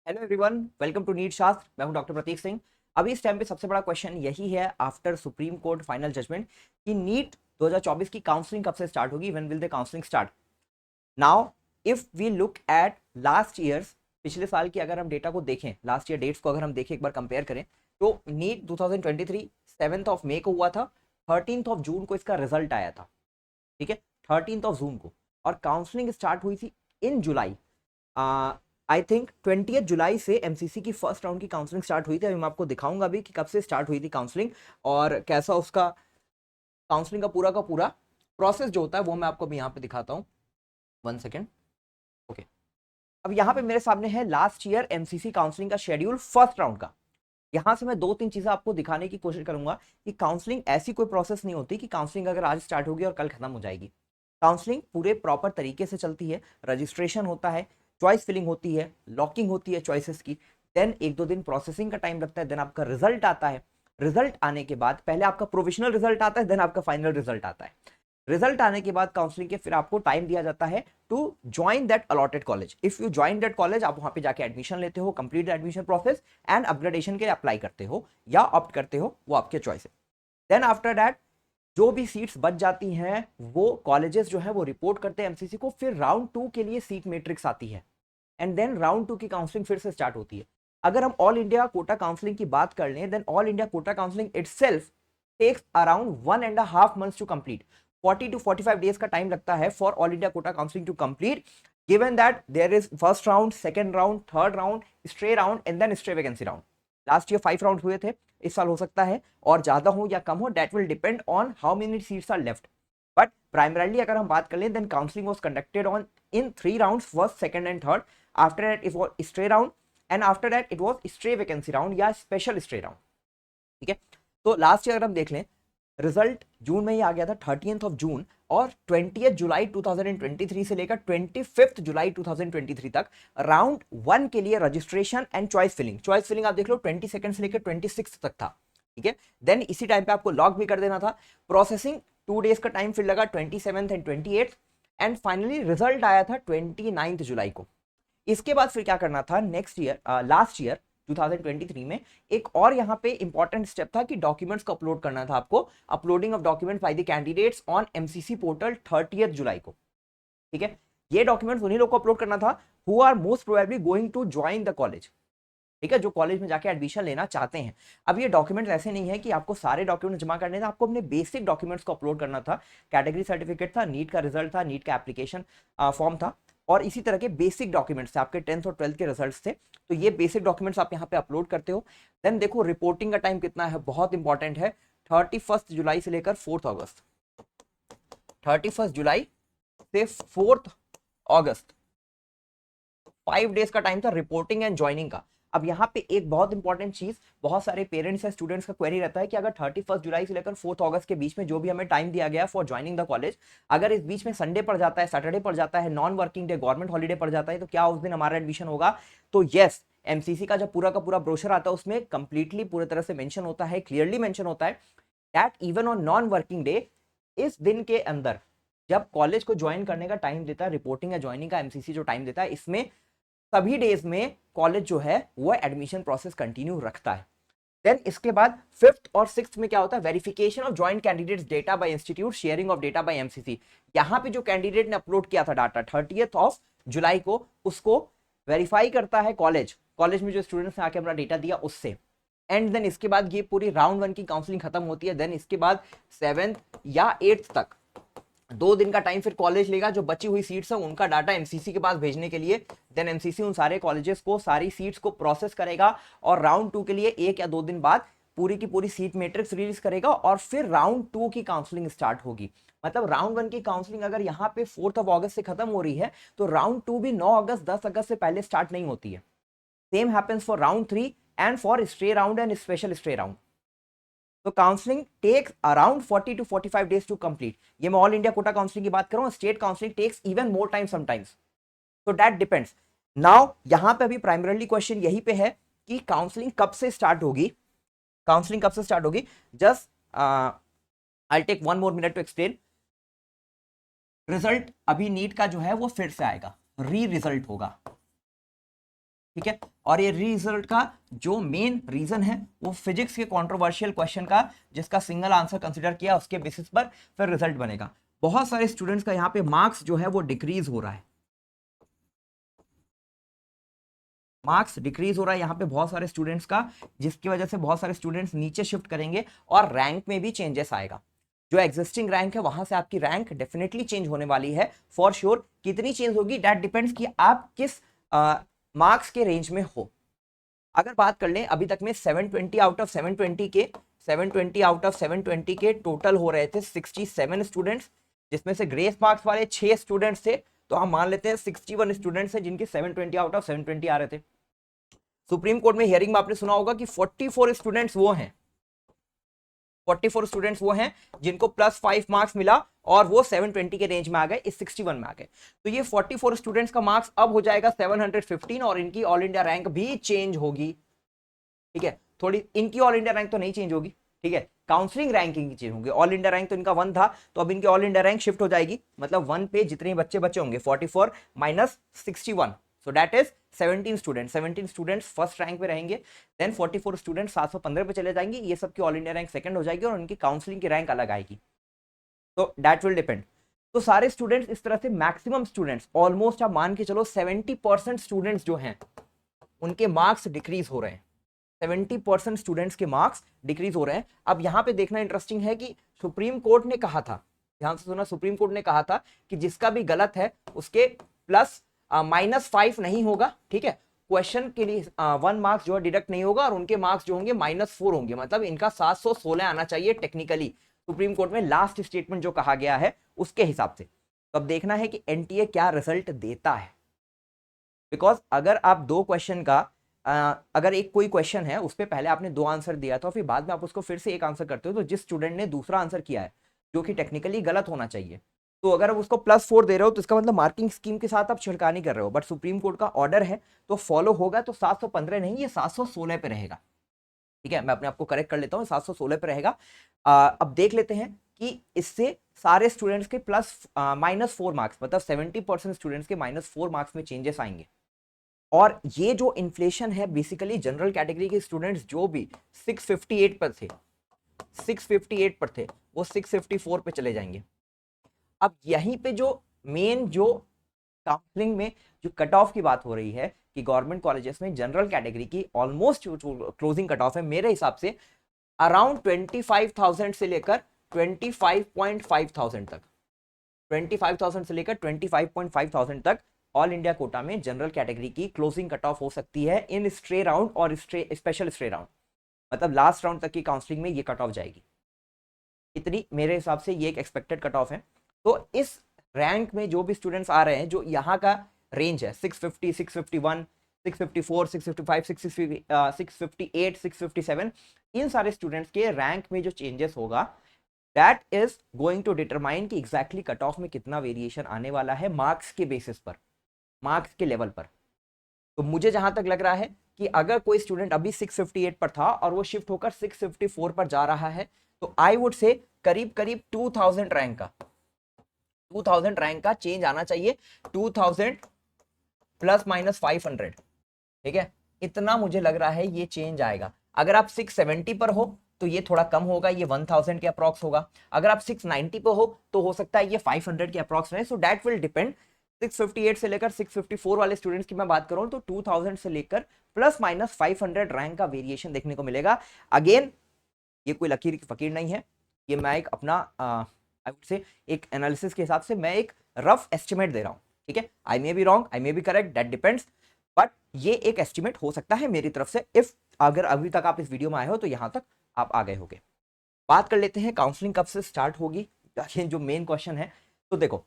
Hello everyone, welcome to NEET Shastra. मैं हूं doctor प्रतीक सिंह। अभी इस टाइम पे सबसे बड़ा क्वेश्चन यही है after supreme court final judgement कि नीट 2024 की काउंसलिंग कब से स्टार्ट होगी, when will the counselling start. Now if we look at last years, पिछले साल की अगर हम डेटा को देखें, लास्ट ईयर डेट्स को अगर हम देखें, एक बार कंपेयर करें, तो नीट 2023 7 ऑफ मई को हुआ था। 13 ऑफ जून को इसका रिजल्ट आया था। ठीक है, 13 ऑफ जून को। और काउंसलिंग स्टार्ट हुई थी इन जुलाई। आई थिंक 20 जुलाई से एमसीसी की फर्स्ट राउंड की काउंसलिंग स्टार्ट हुई थी। अभी मैं आपको दिखाऊंगा भी कि कब से स्टार्ट हुई थी काउंसलिंग और कैसा उसका काउंसलिंग का पूरा प्रोसेस जो होता है वो मैं आपको अभी यहाँ पे दिखाता हूँ। 1 सेकेंड। ओके, अब यहाँ पे मेरे सामने है लास्ट ईयर एमसीसी काउंसलिंग का शेड्यूल फर्स्ट राउंड का। यहां से मैं दो तीन चीजें आपको दिखाने की कोशिश करूंगा कि काउंसलिंग ऐसी कोई प्रोसेस नहीं होती कि काउंसलिंग अगर आज स्टार्ट होगी और कल खत्म हो जाएगी। काउंसलिंग पूरे प्रॉपर तरीके से चलती है। रजिस्ट्रेशन होता है, चॉइस फिलिंग होती है, लॉकिंग होती है चॉइसेस की, देन एक दो दिन प्रोसेसिंग का टाइम लगता है, देन आपका रिजल्ट आता है। रिजल्ट आने के बाद पहले आपका प्रोविजनल रिजल्ट आता है, देन आपका फाइनल रिजल्ट आता है। रिजल्ट आने के बाद काउंसलिंग के फिर आपको टाइम दिया जाता है to join that allotted college. If you join that college, आप वहां पे जाके एडमिशन लेते हो, complete admission process and upgradation के लिए अप्लाई करते हो या ऑप्ट करते हो, वो आपके चॉइस है। देन आफ्टर दैट जो भी सीट्स बच जाती हैं वो कॉलेजेस जो है वो रिपोर्ट करते हैं एमसीसी को। फिर राउंड 2 के लिए सीट मैट्रिक्स आती है एंड देन राउंड 2 की काउंसलिंग फिर से स्टार्ट होती है। अगर हम ऑल इंडिया कोटा काउंसलिंग की बात कर लें, then all India quota counselling itself takes around 1.5 months to complete. 40 to 45 days का टाइम लगता है for all India quota counselling to complete, given that there is first round, second round, third round, stray round and then stray vacancy round. Last year 5 round हुए थे, इस साल हो सकता है और ज्यादा हो या कम हो, that will depend on how many seats are left. But primarily अगर हम बात कर लें, then counselling was conducted on in 3 rounds, first, second and third. After that it was stray round and after that it was stray vacancy round या special stray round. ठीक है, तो last year अगर हम देख लें, रिजल्ट जून में ही आ गया था, 30 ऑफ जून। और 20 जुलाई 2023 से लेकर 25 जुलाई 2023 तक राउंड 1 के लिए रजिस्ट्रेशन एंड चॉइस फिलिंग आप देख लो 22 से लेकर 26 तक था। ठीक है, देन इसी टाइम पे आपको लॉक भी कर देना था। प्रोसेसिंग 2 डेज का टाइम फिर लगा, 27 एंड 28, एंड फाइनली रिजल्ट आया था 29 जुलाई को। इसके बाद फिर क्या करना था नेक्स्ट ईयर, लास्ट ईयर 2023 में एक और यहाँ पे इंपॉर्टेंट स्टेप था कि डॉक्यूमेंट्स को अपलोड करना था आपको। Uploading of documents by the candidates on MCC portal 30 जुलाई को। ठीक है, ये डॉक्यूमेंट्स उन्हीं लोग को अपलोड करना था who are most probably going to join the college. ठीक है, जो कॉलेज में जाके एडमिशन लेना चाहते हैं। अब ये डॉक्यूमेंट्स ऐसे नहीं है कि आपको सारे डॉक्यूमेंट जमा करने थे, आपको अपने बेसिक डॉक्यूमेंट्स को अपलोड करना था। कैटेगरी सर्टिफिकेट था, नीट का रिजल्ट था, नीट का एप्लीकेशन फॉर्म था, और इसी तरह के बेसिक डॉक्यूमेंट्स थे, आपके 10th और 12th के रिजल्ट्स थे। तो ये बेसिक डॉक्यूमेंट्स आप यहाँ पे अपलोड करते हो। देन देखो रिपोर्टिंग का टाइम कितना है, बहुत इंपॉर्टेंट है। 31 जुलाई से लेकर 4 अगस्त। 31 जुलाई से 4 अगस्त 5 डेज का टाइम था रिपोर्टिंग एंड ज्वाइनिंग का। अब यहाँ पे एक बहुत इंपॉर्टेंट चीज, बहुत सारे पेरेंट्स या स्टूडेंट्स का क्वेरी रहता है कि अगर 31 जुलाई से लेकर 4 अगस्त के बीच में जो भी हमें टाइम दिया गया फॉर ज्वाइनिंग द कॉलेज, अगर इस बीच में संडे पड़ जाता है, सैटरडे पड़ जाता है, non working day, government holiday पड़ जाता है, तो क्या उस दिन हमारा एडमिशन होगा? तो यस, एमसीसी का जब पूरा का पूरा ब्रोशर आता है उसमें कंप्लीटली पूरी तरह से मेंशन होता है, क्लियरली मेंशन होता है that even on non working day, इस दिन के अंदर जब कॉलेज को ज्वाइन करने का टाइम देता है, रिपोर्टिंग या ज्वाइनिंग का एमसीसी जो टाइम देता है, इसमें सभी डेज में कॉलेज जो है वो एडमिशन प्रोसेस कंटिन्यू रखता है। देन इसके बाद 5th और 6th में क्या होता है? Verification of joint candidates data bye institute, sharing of data bye MCC. यहां पे जो कैंडिडेट ने अपलोड किया था डाटा 30 जुलाई को, उसको वेरीफाई करता है कॉलेज। कॉलेज में जो स्टूडेंट्स ने आके अपना डेटा दिया उससे। एंड देन इसके बाद ये पूरी राउंड 1 की काउंसलिंग खत्म होती है। देन इसके बाद 7th या 8th तक 2 दिन का टाइम फिर कॉलेज लेगा जो बची हुई सीट्स है उनका डाटा एमसीसी के पास भेजने के लिए। देन एमसीसी उन सारे कॉलेजेस को, सारी सीट्स को प्रोसेस करेगा और राउंड 2 के लिए 1 या 2 दिन बाद पूरी की पूरी सीट मैट्रिक्स रिलीज करेगा और फिर राउंड 2 की काउंसलिंग स्टार्ट होगी। मतलब राउंड 1 की काउंसलिंग अगर यहाँ पे 4 अगस्त से खत्म हो रही है, तो राउंड 2 भी 9 अगस्त 10 अगस्त से पहले स्टार्ट नहीं होती है। Same happens for round 3 and for stray round and special stray round. तो counselling takes around 40 to 45 days to complete. ये मैं ऑल इंडिया कोटा काउंसलिंग की बात कर रहा हूं, state counselling takes even more time sometimes. तो दैट डिपेंड्स। नाउ यहां पे अभी प्राइमरली क्वेश्चन यही पे है कि काउंसलिंग कब से स्टार्ट होगी। काउंसलिंग कब से स्टार्ट होगी? Just I take 1 more minute to explain. Result अभी नीट का जो है वो फिर से आएगा, री रिजल्ट होगा। ठीक है। और ये रिजल्ट का जो मेन रीजन है वो फिजिक्स के कंट्रोवर्शियल क्वेश्चन का जिसका सिंगल आंसर कंसिडर किया उसके बेसिस पर फिर रिजल्ट बनेगा। बहुत सारे स्टूडेंट्स का यहाँ पे मार्क्स जो है वो डिक्रीज हो रहा है, मार्क्स डिक्रीज हो रहा है यहाँ पे बहुत सारे स्टूडेंट्स का, जिसकी वजह से बहुत सारे स्टूडेंट्स नीचे शिफ्ट करेंगे और रैंक में भी चेंजेस आएगा। जो एग्जिस्टिंग रैंक है वहां से आपकी रैंक डेफिनेटली चेंज होने वाली है फॉर श्योर। कितनी चेंज होगी दैट डिपेंड्स कि आप किस मार्क्स के रेंज में हो। अगर बात कर लें अभी तक में 720 आउट ऑफ 720 के 720 आउट ऑफ 720 के टोटल हो रहे थे 67 स्टूडेंट्स, जिसमें से ग्रेस मार्क्स वाले 6 स्टूडेंट्स थे, तो हम मान लेते हैं 61 स्टूडेंट्स हैं जिनके 720 आउट ऑफ 720 आ रहे थे। सुप्रीम कोर्ट में हियरिंग में आपने सुना होगा कि 44 स्टूडेंट्स वो हैं, 44 स्टूडेंट्स वो हैं जिनको +5 मार्क्स मिला और वो 720 के रेंज में आ गए, इस 61 में आ गए। तो ये 44 स्टूडेंट्स का मार्क्स अब हो जाएगा 715 और इनकी ऑल इंडिया रैंक भी चेंज होगी। ठीक है, थोड़ी इनकी ऑल इंडिया रैंक तो नहीं चेंज होगी, ठीक है, काउंसलिंग रैंकिंग की चेंज होगी। ऑल इंडिया रैंक तो इनका 1 था, तो अब इनकी ऑल इंडिया रैंक शिफ्ट हो जाएगी, मतलब 1 पे जितने बच्चे बचे होंगे 44 minus 61, so that is 17 students first rank पे रहेंगे। देन 44 स्टूडेंट्स 715 पे चले जाएंगे, ये सबकी ऑल इंडिया रैंक सेकंड हो जाएगी और उनकी काउंसलिंग की रैंक अलग आएगी। तो दैट विल डिपेंड। तो सारे स्टूडेंट्स इस तरह से मैक्सिमम स्टूडेंट्स ऑलमोस्ट आप मान के चलो 70% स्टूडेंट्स जो हैं उनके मार्क्स डिक्रीज हो रहे हैं, 70% स्टूडेंट्स के मार्क्स डिक्रीज हो रहे हैं। अब यहां पे देखना इंटरेस्टिंग है कि सुप्रीम कोर्ट ने कहा था, ध्यान से सुना, सुप्रीम कोर्ट ने कहा था कि जिसका भी गलत है उसके -5 नहीं होगा, ठीक है, क्वेश्चन के लिए 1 मार्क्स जो है डिडक्ट नहीं होगा और उनके मार्क्स जो होंगे -4 होंगे, मतलब इनका 716 आना चाहिए टेक्निकली, सुप्रीम कोर्ट में लास्ट स्टेटमेंट जो कहा गया है उसके हिसाब से। तो अब देखना है कि एनटीए क्या रिजल्ट देता है, बिकॉज अगर आप 2 क्वेश्चन का अगर एक कोई क्वेश्चन है उस पर पहले आपने 2 आंसर दिया था, फिर बाद में आप उसको फिर से एक आंसर करते हो, तो जिस स्टूडेंट ने दूसरा आंसर किया है जो कि टेक्निकली गलत होना चाहिए, तो अगर आप उसको +4 दे रहे हो तो इसका मतलब मार्किंग स्कीम के साथ आप छिड़कानी कर रहे हो, बट सुप्रीम कोर्ट का ऑर्डर है तो फॉलो होगा, तो 715 नहीं, ये 716 पे रहेगा। ठीक है, मैं अपने आपको करेक्ट कर लेता हूँ, 716 पे रहेगा। अब देख लेते हैं कि इससे सारे स्टूडेंट्स के -4 मार्क्स, मतलब 70% स्टूडेंट्स के -4 मार्क्स में चेंजेस आएंगे। और ये जो इन्फ्लेशन है बेसिकली जनरल कैटेगरी के स्टूडेंट्स जो भी 658 पर थे, 658 पर थे, वो 654 पे चले जाएंगे। अब यहीं पे जो मेन जो काउंसलिंग में जो कट ऑफ की बात हो रही है कि गवर्नमेंट कॉलेजेस में जनरल कैटेगरी की ऑलमोस्ट क्लोजिंग कट ऑफ है मेरे हिसाब से अराउंड 25,000 से लेकर 25,500 तक, 25,000 से लेकर 25,500 तक ऑल इंडिया कोटा में जनरल कैटेगरी की क्लोजिंग कट ऑफ हो सकती है इन स्ट्रे राउंड और स्पेशल स्ट्रे राउंड, मतलब लास्ट राउंड तक की काउंसलिंग में ये कट ऑफ जाएगी। इतनी मेरे हिसाब से ये एक एक्सपेक्टेड कट ऑफ है। तो इस रैंक में जो भी स्टूडेंट्स आ रहे हैं, जो यहाँ का रेंज है 650, 651, 654, 655, 658, 657, इन सारे स्टूडेंट्स के रैंक में जो चेंजेस होगा that is going to determine कि एग्जैक्टली कट ऑफ में कितना वेरिएशन आने वाला है मार्क्स के बेसिस पर, मार्क्स के लेवल पर। तो मुझे जहां तक लग रहा है कि अगर कोई स्टूडेंट अभी 658 पर था और वो शिफ्ट होकर 654 पर जा रहा है, तो आई वुड से करीब करीब 2000 रैंक का चेंज आना चाहिए, 2000 ±500, ठीक है, इतना मुझे लग रहा है ये चेंज आएगा। अगर आप 670 पर हो तो ये थोड़ा कम होगा, ये 1000 के अप्रॉक्स होगा। अगर आप 690 पर हो तो हो सकता है ये 500 के अप्रॉक्स रहे। So that will depend. 658 से लेकर 654 वाले स्टूडेंट्स की मैं बात करूं तो 2000 से लेकर ±500 रैंक का वेरिएशन देखने को मिलेगा। अगेन ये कोई लकीर की फकीर नहीं है, ये मैं एक अपना आई वुड से एक एनालिसिस के हिसाब से मैं एक रफ एस्टिमेट दे रहा हूं, ठीक है, I may be wrong, I may be correct, that depends, but ये एक एस्टिमेट हो सकता है मेरी तरफ से। इफ अगर अभी तक आप इस वीडियो में आए हो तो यहां तक आप आ गए होगे। बात कर लेते हैं काउंसलिंग कब से स्टार्ट होगी, जो मेन क्वेश्चन है। तो देखो,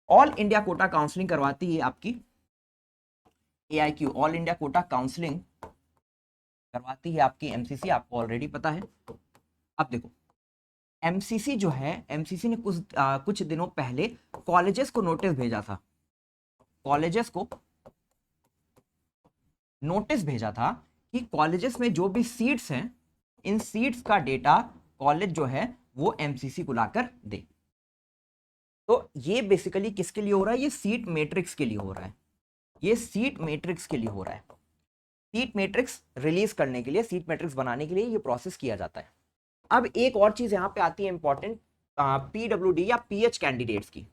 ऑल इंडिया कोटा काउंसलिंग करवाती है आपकी AIQ, all India quota counselling करवाती है आपकी MCC, आपको ऑलरेडी पता है। अब देखो MCC जो है, MCC ने कुछ दिनों पहले कॉलेजेस को नोटिस भेजा था, कॉलेजेस को नोटिस भेजा था कि कॉलेजेस में जो भी सीट्स हैं, इन सीट्स का डेटा कॉलेज जो है वो MCC को लाकर दे। तो ये बेसिकली किसके लिए हो रहा है, ये सीट मैट्रिक्स के लिए हो रहा है, ये सीट मैट्रिक्स के लिए हो रहा है। सीट मैट्रिक्स रिलीज करने के लिए, सीट मैट्रिक्स बनाने के लिए ये प्रोसेस किया जाता है। अब एक और चीज यहां पे आती है इंपॉर्टेंट, पीडब्ल्यूडी या पीएच कैंडिडेट्स की।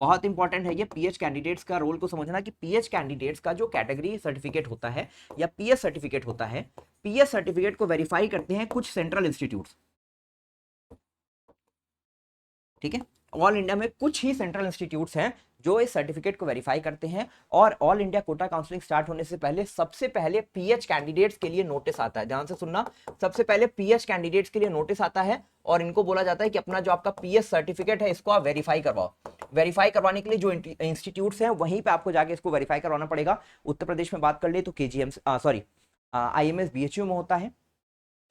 बहुत इंपॉर्टेंट है ये पीएच कैंडिडेट्स का रोल को समझना कि पीएच कैंडिडेट्स का जो कैटेगरी सर्टिफिकेट होता है या पीएच सर्टिफिकेट होता है, पीएच सर्टिफिकेट को वेरीफाई करते हैं कुछ सेंट्रल इंस्टीट्यूट्स। ठीक है, ऑल इंडिया में कुछ ही सेंट्रल इंस्टीट्यूट्स हैं जो इस सर्टिफिकेट को वेरीफाई करते हैं, और all India quota counselling start होने से पहले सबसे पहले पीएच कैंडिडेट्स के लिए नोटिस आता है। ध्यान से सुनना, सबसे पहले पीएच कैंडिडेट्स के लिए नोटिस आता है और इनको बोला जाता है कि अपना जो आपका पीएच सर्टिफिकेट है इसको आप वेरीफाई करवाओ। वेरीफाई करवाने के लिए जो इंस्टीट्यूट्स हैं वहीं पे आपको जाके इसको वेरीफाई करवाना पड़ेगा। उत्तर प्रदेश में बात कर ले तो IMS BHU में होता है।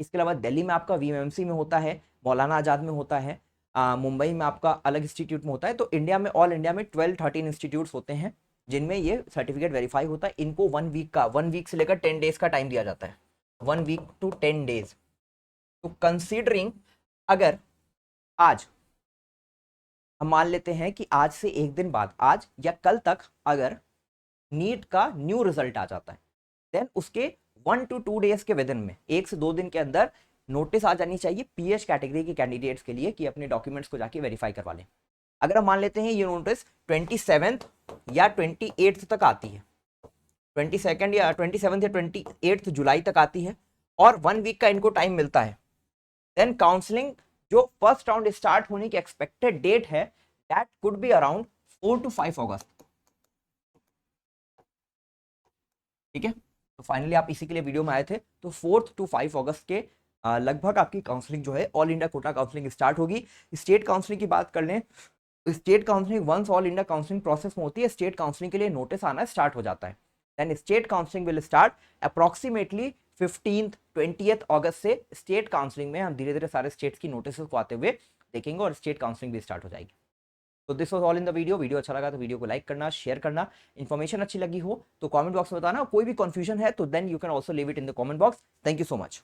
इसके अलावा दिल्ली में आपका VMMC में होता है, मौलाना आजाद में होता है, मुंबई में आपका अलग इंस्टीट्यूट में होता है। तो इंडिया में, ऑल इंडिया में 12-13 इंस्टीट्यूट्स होते हैं जिनमें ये सर्टिफिकेट वेरीफाई होता है। इनको 1 वीक से लेकर 10 डेज का टाइम दिया जाता है, 1 वीक to 10 डेज। तो कंसीडरिंग, अगर आज हम मान लेते हैं कि आज से एक दिन बाद, आज या कल तक अगर नीट का न्यू रिजल्ट आ जाता है, देन उसके 1 to 2 डेज के विदिन में, 1 से 2 दिन के अंदर नोटिस आ जानी चाहिए पीएच कैटेगरी के कैंडिडेट्स के लिए कि अपने डॉक्यूमेंट्स को जाके वेरीफाई करवा लें। अगर हम मान लेते हैं ये नोटिस 27 या 28 तक आती है, 27 या 28 जुलाई तक आती है और 1 वीक का इनको टाइम मिलता है, देन काउंसलिंग जो फर्स्ट राउंड स्टार्ट होने की एक्सपेक्टेड डेट है, that could be around 4 to 5 अगस्त। ठीक है, तो फाइनली आप इसी के लिए वीडियो में आए थे। तो 4 to 5 अगस्त के लगभग आपकी काउंसलिंग जो है, all India quota counselling start होगी। स्टेट काउंसलिंग की बात कर लें, state counselling once all India counselling process में होती है, स्टेट काउंसलिंग के लिए नोटिस आना स्टार्ट हो जाता है। Then state counselling will start approximately 15th-20th August से। स्टेट काउंसलिंग में हम धीरे धीरे सारे स्टेट्स की नोटिस को आते हुए देखेंगे और स्टेट काउंसलिंग भी स्टार्ट हो जाएगी। तो this was all in the video अच्छा लगा तो वीडियो को लाइक करना, शेयर करना। इन्फॉर्मेशन अच्छी लगी हो तो कमेंट बॉक्स में बताना, कोई भी कंफ्यूजन है तो then you can also leave it in the comment box. Thank you so much.